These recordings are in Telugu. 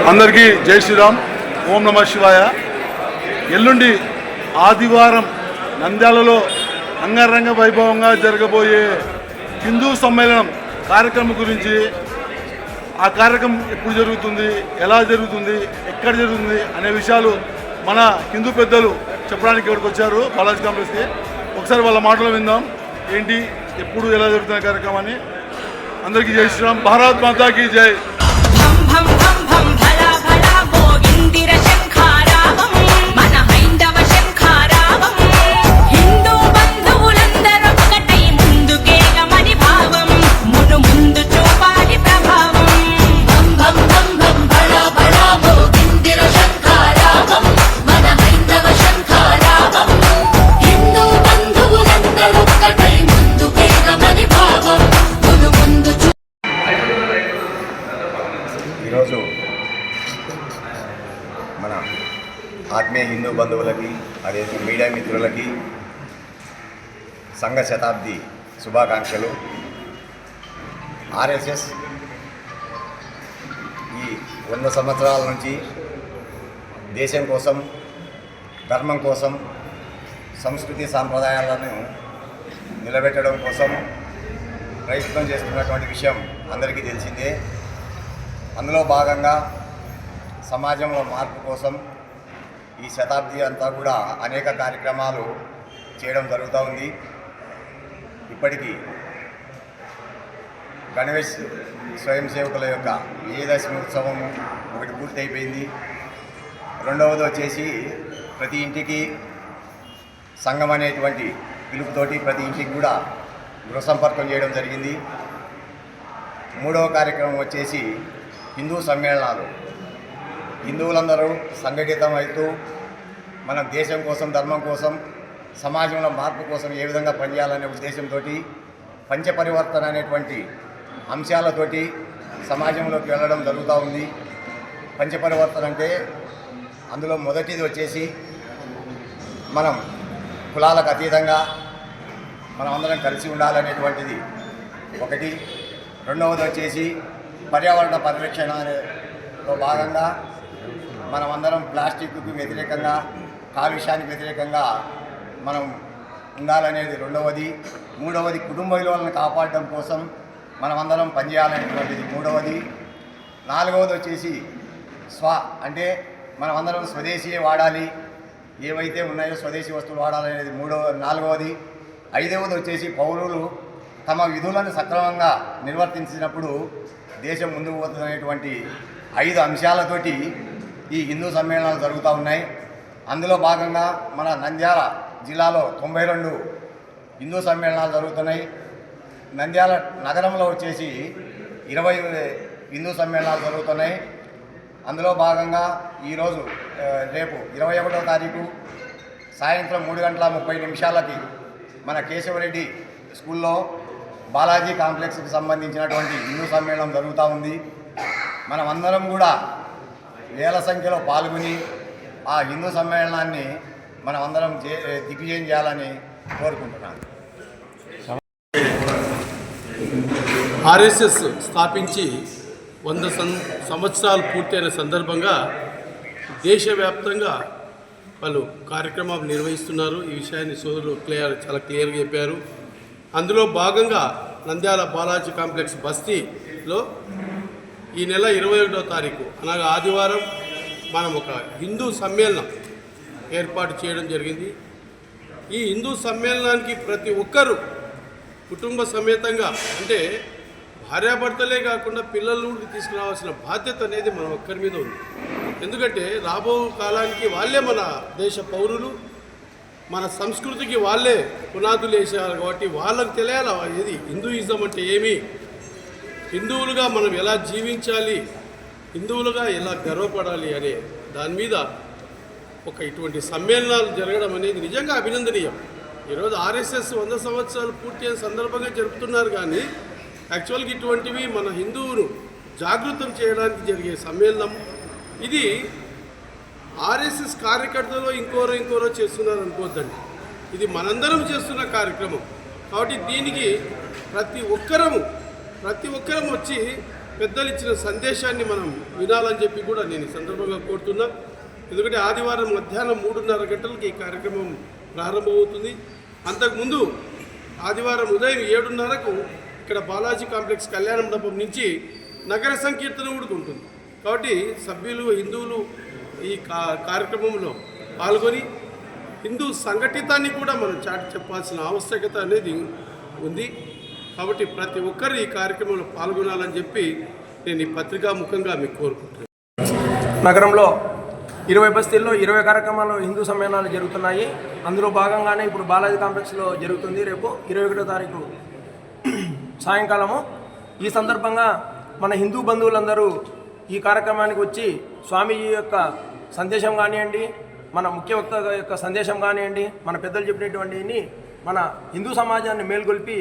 అందరికీ జై శ్రీరామ్, ఓం నమ శివాయ. ఎల్లుండి ఆదివారం నంద్యాలలో అంగరంగ వైభవంగా జరగబోయే హిందూ సమ్మేళనం కార్యక్రమం గురించి, ఆ కార్యక్రమం ఎప్పుడు జరుగుతుంది, ఎలా జరుగుతుంది, ఎక్కడ జరుగుతుంది అనే విషయాలు మన హిందూ పెద్దలు చెప్పడానికి ఇక్కడికి వచ్చారు బాలాజీ కాంప్లెక్స్కి. ఒకసారి వాళ్ళ మాటలు విందాం. ఏంటి, ఎప్పుడు, ఎలా జరుగుతున్న కార్యక్రమాన్ని. అందరికీ జై శ్రీరామ్, భారత్ మాతాకి జై. ఈరోజు మన ఆత్మీయ హిందూ బంధువులకి, అదే మీడియా మిత్రులకి సంఘ శతాబ్ది శుభాకాంక్షలు. ఆర్ఎస్ఎస్ ఈ 100 సంవత్సరాల నుంచి దేశం కోసం, ధర్మం కోసం, సంస్కృతి సాంప్రదాయాలను నిలబెట్టడం కోసం ప్రయత్నం చేస్తున్నటువంటి విషయం అందరికీ తెలిసిందే. అందులో భాగంగా సమాజంలో మార్పు కోసం ఈ శతాబ్ది అంతా కూడా అనేక కార్యక్రమాలు చేయడం జరుగుతూ ఉంది. ఇప్పటికీ గణేష్ స్వయం సేవకుల యొక్క విజయదశమి ఉత్సవం ఒకటి పూర్తయిపోయింది. రెండవది వచ్చేసి ప్రతి ఇంటికి సంఘం అనేటువంటి పిలుపుతోటి ప్రతి ఇంటికి కూడా గృహ సంపర్కం చేయడం జరిగింది. మూడవ కార్యక్రమం వచ్చేసి హిందూ సమ్మేళనాలు. హిందువులందరూ సంఘటితం అవుతూ మన దేశం కోసం, ధర్మం కోసం, సమాజంలో మార్పు కోసం ఏ విధంగా పనిచేయాలనే ఉద్దేశంతో పంచపరివర్తన అనేటువంటి అంశాలతోటి సమాజంలోకి వెళ్ళడం జరుగుతూ ఉంది. పంచపరివర్తన అంటే అందులో మొదటిది వచ్చేసి మనం కులాలకు అతీతంగా మనం అందరం కలిసి ఉండాలనేటువంటిది ఒకటి. రెండవది వచ్చేసి పర్యావరణ పరిరక్షణ అనేలో భాగంగా మనమందరం ప్లాస్టిక్కు వ్యతిరేకంగా, కాలుష్యానికి వ్యతిరేకంగా మనం ఉండాలనేది రెండవది. మూడవది కుటుంబ విలువలను కాపాడడం కోసం మనమందరం పనిచేయాలనేటువంటిది మూడవది. నాలుగవది వచ్చేసి అంటే మనమందరం స్వదేశీయే వాడాలి, ఏవైతే ఉన్నాయో స్వదేశీ వస్తువులు వాడాలనేది నాలుగవది. ఐదవది వచ్చేసి పౌరులు తమ విధులను సక్రమంగా నిర్వర్తించినప్పుడు దేశం ముందుకు పోతున్నటువంటి 5 అంశాలతోటి ఈ హిందూ సమ్మేళనాలు జరుగుతూ ఉన్నాయి. అందులో భాగంగా మన నంద్యాల జిల్లాలో 92 హిందూ సమ్మేళనాలు జరుగుతున్నాయి. నంద్యాల నగరంలో వచ్చేసి 20 హిందూ సమ్మేళనాలు జరుగుతున్నాయి. అందులో భాగంగా ఈరోజు రేపు 21వ తారీఖు సాయంత్రం 3:30 మన కేశవరెడ్డి స్కూల్లో బాలాజీ కాంప్లెక్స్కి సంబంధించినటువంటి హిందూ సమ్మేళనం జరుగుతూ ఉంది. మనమందరం కూడా వేల సంఖ్యలో పాల్గొని ఆ హిందూ సమ్మేళనాన్ని మనమందరం దిగ్విజయం చేయాలని కోరుకుంటున్నాను. ఆర్ఎస్ఎస్ స్థాపించి 100 సంవత్సరాలు పూర్తయిన సందర్భంగా దేశవ్యాప్తంగా వాళ్ళు కార్యక్రమాలు నిర్వహిస్తున్నారు. ఈ విషయాన్ని సోదరులు చాలా క్లియర్గా చెప్పారు. అందులో భాగంగా నంద్యాల బాలాజీ కాంప్లెక్స్ బస్తీలో ఈ నెల 21వ తారీఖు అనగా ఆదివారం మనం ఒక హిందూ సమ్మేళనం ఏర్పాటు చేయడం జరిగింది. ఈ హిందూ సమ్మేళనానికి ప్రతి ఒక్కరూ కుటుంబ సమేతంగా, అంటే భార్యాభర్తలే కాకుండా పిల్లలు తీసుకురావాల్సిన బాధ్యత అనేది మన ఒక్కరి మీద ఉంది. ఎందుకంటే రాబో కాలానికి వాళ్ళే మన దేశ పౌరులు, మన సంస్కృతికి వాళ్ళే పునాదులు వేసేవారు. కాబట్టి వాళ్ళకు తెలియాలి ఏది హిందూయిజం అంటే ఏమి, హిందువులుగా మనం ఎలా జీవించాలి, హిందువులుగా ఎలా గర్వపడాలి అనే దాని మీద ఇటువంటి సమ్మేళనాలు జరగడం అనేది నిజంగా అభినందనీయం. ఈరోజు ఆర్ఎస్ఎస్ 100 సంవత్సరాలు పూర్తి అయిన సందర్భంగా జరుపుతున్నారు. కానీ యాక్చువల్గా ఇటువంటివి మన హిందువును జాగృతం చేయడానికి జరిగే సమ్మేళనం. ఇది ఆర్ఎస్ఎస్ కార్యకర్తలు ఇంకోరో చేస్తున్నారు అనుకోవద్దండి. ఇది మనందరం చేస్తున్న కార్యక్రమం. కాబట్టి దీనికి ప్రతి ఒక్కరం వచ్చి పెద్దలు ఇచ్చిన సందేశాన్ని మనం వినాలని చెప్పి కూడా నేను ఈ సందర్భంగా కోరుతున్నా. ఎందుకంటే ఆదివారం మధ్యాహ్నం 3:30 గంటలకి ఈ కార్యక్రమం ప్రారంభమవుతుంది. అంతకుముందు ఆదివారం ఉదయం 7:30కు ఇక్కడ బాలాజీ కాంప్లెక్స్ కళ్యాణ మండపం నుంచి నగర సంకీర్తన కూడా ఉంటుంది. కాబట్టి సభ్యులు హిందువులు ఈ కార్యక్రమంలో పాల్గొని హిందూ సంఘటితాన్ని కూడా మనం చాటి చెప్పాల్సిన ఆవశ్యకత అనేది ఉంది. కాబట్టి ప్రతి ఒక్కరు ఈ కార్యక్రమంలో పాల్గొనాలని చెప్పి నేను ఈ పత్రికా ముఖంగా మీకు కోరుకుంటున్నాను. నగరంలో 20 బస్తీల్లో 20 కార్యక్రమాలు హిందూ సమ్మేళనాలు జరుగుతున్నాయి. అందులో భాగంగానే ఇప్పుడు బాలాజీ కాంప్లెక్స్లో జరుగుతుంది. రేపు 21వ తారీఖు సాయంకాలము. ఈ సందర్భంగా మన హిందూ బంధువులందరూ ఈ కార్యక్రమానికి వచ్చి స్వామీజీ యొక్క సందేశం కానివ్వండి, మన ముఖ్య వక్త యొక్క సందేశం కానివ్వండి, మన పెద్దలు చెప్పినటువంటి మన హిందూ సమాజాన్ని మేల్కొల్పి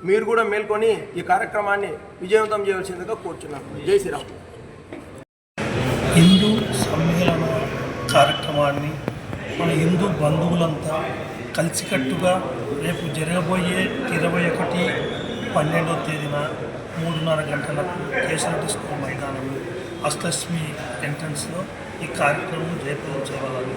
మీరు కూడా మేల్కొని ఈ కార్యక్రమాన్ని విజయవంతం చేయవలసిందిగా కోరుచున్నాను. జై శ్రీరామ్. హిందూ సమ్మేళన కార్యక్రమాన్ని మన హిందూ బంధువులంతా కలిసికట్టుగా రేపు జరగబోయే 21/12వ తేదీన 3:30 గంటలకు కేశవరెడ్డి స్కూల్ మైదానంలో అష్టలక్ష్మి ఎంట్రన్స్లో ఈ కార్యక్రమం జయప్రదం చేయాలని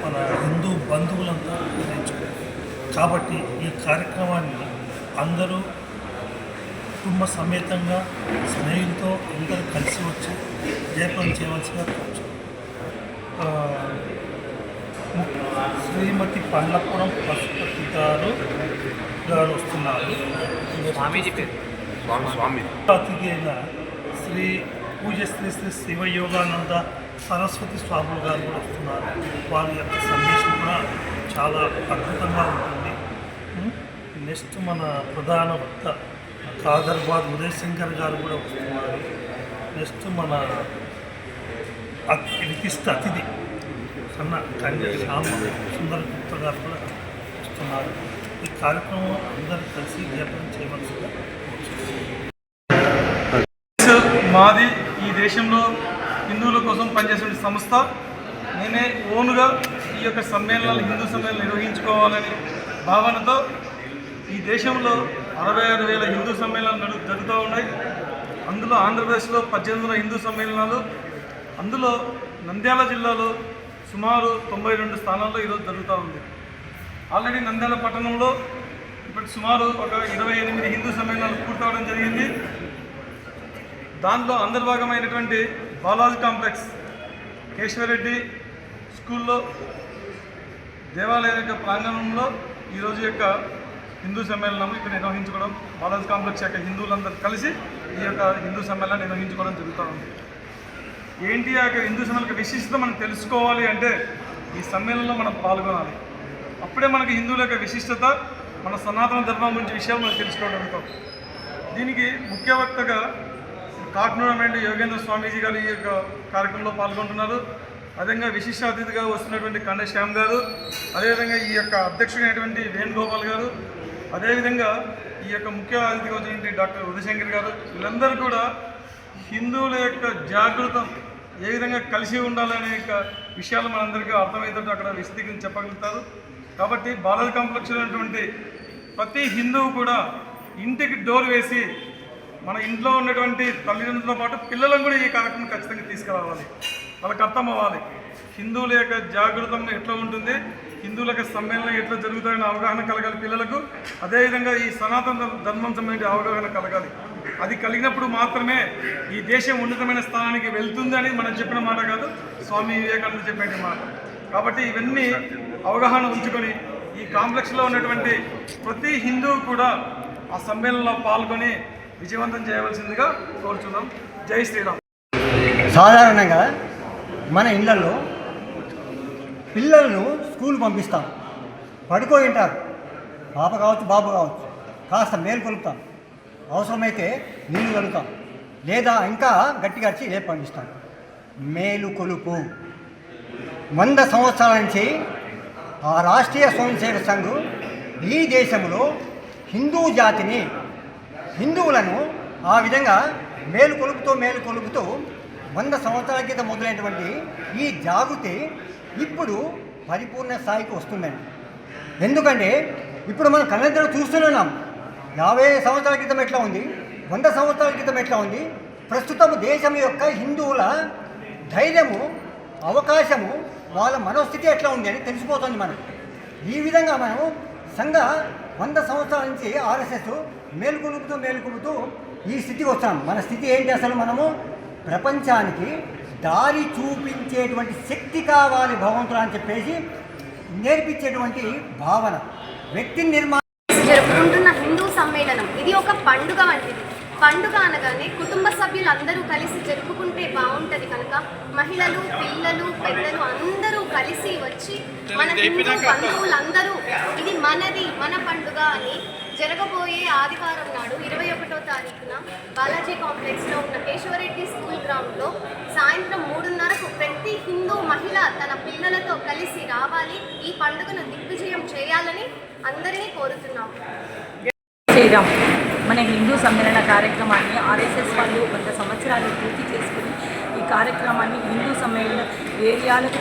మన హిందూ బంధువులంతా నిర్ణయించుకున్నారు. కాబట్టి ఈ కార్యక్రమాన్ని అందరూ కుటుంబ సమేతంగా స్నేహితులతో అందరూ కలిసి వచ్చి జయప్రదం చేయవలసిగా కోరుచున్నాం. శ్రీమతి పండ్లపురం పశుపతి గారు వస్తున్నారు. అతిథి అయిన శ్రీ పూజ్యశ్రీ శ్రీ శివయోగానంద సరస్వతి స్వాములు గారు కూడా వస్తున్నారు. వారి యొక్క సందేశం కూడా చాలా అద్భుతంగా ఉంటుంది. నెక్స్ట్ మన ప్రధాన వక్త కాదర్బాద్ ఉదయశంకర్ గారు కూడా వస్తున్నారు. నెక్స్ట్ మన విశిష్ట అతిథి కన్నా కన్య శ్యామ సుందర గుప్త గారు కూడా వస్తున్నారు. ఈ కార్యక్రమం అందరూ కలిసి జయప్రదం చేయవలసిందిగా మాది ఈ దేశంలో హిందువుల కోసం పనిచేసే సంస్థ. నేనే ఓన్గా ఈ యొక్క సమ్మేళనాలు హిందూ సమ్మేళనాలు నిర్వహించుకోవాలని భావనతో ఈ దేశంలో 66,000 హిందూ సమ్మేళనాలు జరుగుతూ ఉన్నాయి. అందులో ఆంధ్రప్రదేశ్లో 1800 హిందూ సమ్మేళనాలు, అందులో నంద్యాల జిల్లాలో సుమారు 92 స్థానాల్లో ఈరోజు జరుగుతూ ఉంది. ఆల్రెడీ నంద్యాల పట్టణంలో ఇప్పటికి సుమారు ఒక 28 హిందూ సమ్మేళనాలు పూర్తవడం జరిగింది. దాంట్లో అంతర్భాగమైనటువంటి బాలాజీ కాంప్లెక్స్ కేశవరెడ్డి స్కూల్లో దేవాలయం యొక్క ప్రాంగణంలో ఈరోజు యొక్క హిందూ సమ్మేళనం ఇక్కడ నిర్వహించుకోవడం, బాలాజీ కాంప్లెక్స్ యొక్క హిందువులందరూ కలిసి ఈ యొక్క హిందూ సమ్మేళనం నిర్వహించుకోవడం జరుగుతూ ఉంది. ఏంటి ఆ యొక్క హిందూ సమ్మేళన విశిష్టత మనం తెలుసుకోవాలి అంటే ఈ సమ్మేళనంలో మనం పాల్గొనాలి. అప్పుడే మనకి హిందువుల యొక్క విశిష్టత, మన సనాతన ధర్మం గురించి విషయాలు మనం తెలుసుకోగలుగుతాం. దీనికి ముఖ్య వక్తగా కాకినాడ యోగేంద్ర స్వామీజీ గారు ఈ యొక్క కార్యక్రమంలో పాల్గొంటున్నారు. అదేవిధంగా విశిష్ట అతిథిగా వస్తున్నటువంటి కండే శ్యామ్ గారు, అదేవిధంగా ఈ యొక్క అధ్యక్షుడైనటువంటి వేణుగోపాల్ గారు, అదేవిధంగా ఈ యొక్క ముఖ్య అతిథిగా వచ్చినటువంటి డాక్టర్ ఉదయశంకర్ గారు, వీళ్ళందరూ కూడా హిందువుల యొక్క జాగృతం ఏ విధంగా కలిసి ఉండాలనే యొక్క విషయాలు మనందరికీ అర్థమయ్యేటట్టు అక్కడ విశదీకరించి చెప్పగలుగుతారు. కాబట్టి బాలాజీ కాంప్లెక్స్లో ఉన్నటువంటి ప్రతి హిందువు కూడా ఇంటికి డోర్ వేసి మన ఇంట్లో ఉన్నటువంటి తల్లిదండ్రులతో పాటు పిల్లలను కూడా ఈ కార్యక్రమం ఖచ్చితంగా తీసుకురావాలి. వాళ్ళకి అర్థం అవ్వాలి హిందువుల యొక్క జాగృతం ఎట్లా ఉంటుంది, హిందువుల యొక్క సమ్మేళనం ఎట్లా జరుగుతాయని అవగాహన కలగాలి పిల్లలకు. అదేవిధంగా ఈ సనాతన ధర్మం సంబంధించిన అవగాహన కలగాలి. అది కలిగినప్పుడు మాత్రమే ఈ దేశం ఉన్నతమైన స్థానానికి వెళ్తుంది అని మనం చెప్పిన మాట కాదు, స్వామి వివేకానంద చెప్పిన మాట. కాబట్టి ఇవన్నీ అవగాహన ఉంచుకొని ఈ కాంప్లెక్స్లో ఉన్నటువంటి ప్రతి హిందువు కూడా ఆ సమ్మేళనంలో పాల్గొని విజయవంతం చేయవలసిందిగా కోరుచున్నాం. జై శ్రీరామ్. సాధారణంగా మన ఇళ్లలో పిల్లలను స్కూల్ పంపిస్తాం, పడుకోయి ఉంటారు, పాప కావచ్చు బాబు కావచ్చు, కాస్త మేలు కొలుపుతాం, అవసరమైతే నీళ్లు కలుగుతాం, లేదా ఇంకా గట్టిగా అరిచి లేపు పంపిస్తాం. మేలు కొలుపు 100 సంవత్సరాల నుంచి ఆ రాష్ట్రీయ స్వయం సేవక సంఘం ఈ దేశంలో హిందూ జాతిని, హిందువులను ఆ విధంగా మేలు కొలుపుతూ 100 సంవత్సరాల క్రితం మొదలైనటువంటి ఈ జాగృతి ఇప్పుడు పరిపూర్ణ స్థాయికి వస్తుందండి. ఎందుకంటే ఇప్పుడు మనం కళ్ళెద్దరూ చూస్తున్నాం. 50 సంవత్సరాల క్రితం ఎట్లా ఉంది, 100 సంవత్సరాల క్రితం ఎట్లా ఉంది, ప్రస్తుతం దేశం యొక్క హిందువుల ధైర్యము, అవకాశము, వాళ్ళ మనోస్థితి ఎట్లా ఉంది అని తెలిసిపోతుంది మనకు. ఈ విధంగా మనం సంఘ 100 సంవత్సరాల నుంచి ఆర్ఎస్ఎస్ మేలుకొలుపుతూ ఈ స్థితికి వచ్చాం. మన స్థితి ఏంటి అసలు? మనము ప్రపంచానికి దారి చూపించేటువంటి శక్తి కావాలి భగవంతుడు అని చెప్పేసి నేర్పించేటువంటి భావన, వ్యక్తి నిర్మాణం. జరుపుకుంటున్న హిందూ సమ్మేళనం ఇది ఒక పండుగ వంటిది. పండుగ అనగానే కుటుంబ సభ్యులందరూ కలిసి జరుపుకుంటే బాగుంటుంది కనుక మహిళలు, పిల్లలు, పెద్దలు అందరూ కలిసి వచ్చి మన హిందూ బంధువులందరూ ఇది మనది, మన పండుగ అని జరగబోయే ఆదివారం నాడు 21వ తారీఖున బాలాజీ కాంప్లెక్స్లో ఉన్న కేశవరెడ్డి స్కూల్ గ్రౌండ్లో సాయంత్రం 3:30కు ప్రతి హిందూ మహిళ తన పిల్లలతో కలిసి రావాలి. ఈ పండుగను దిగ్విజయం చేయాలని అందరినీ కోరుతున్నాము. శ్రీరామ్. మన హిందూ సమ్మేళన కార్యక్రమాన్ని ఆర్ఎస్ఎస్ వాళ్ళు 100 సంవత్సరాలు పూర్తి చేసుకుని ఈ కార్యక్రమాన్ని హిందూ సమ్మేళన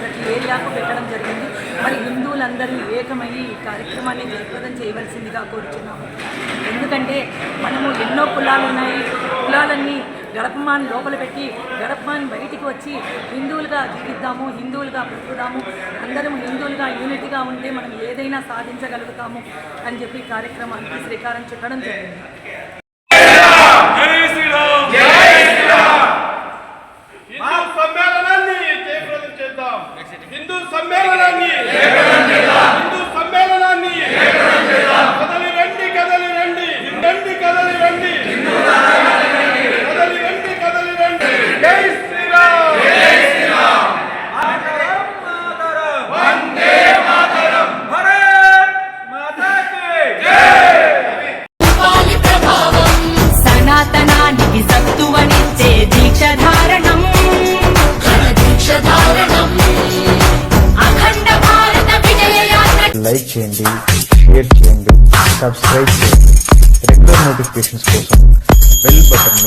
ప్రతి ఏరియాకు పెట్టడం జరిగింది. మరి హిందువులందరూ ఏకమయ్యి ఈ కార్యక్రమాన్ని జయప్రదం చేయవలసిందిగా కోరుచున్నాము. ఎందుకంటే మనము ఎన్నో కులాలు ఉన్నాయి, కులాలన్నీ గడపమాన్ని లోపల పెట్టి గడపమాన్ని బయటికి వచ్చి హిందువులుగా జీవిద్దాము, హిందువులుగా బ్రతుకుదాము, అందరం హిందువులుగా యూనిటీగా ఉంటే మనం ఏదైనా సాధించగలుగుతాము అని చెప్పి ఈ కార్యక్రమానికి శ్రీకారం చుట్టడం జరిగింది. హిందూ సమ్మేళనాన్ని కదలి రండి జై శ్రీరామ్. వందే మాతరం. భారత్ మాతా కీ సనాతనానికి సత్తువనిచ్చే దీక్షధారణం, అఖండ భారత విజయ యాత్ర. లైక్ చేయండి, షేర్ చేయండి, సబ్స్క్రైబ్ చేయండి. రెగ్యులర్ నోటిఫికేషన్స్ కోసం బెల్ బటన్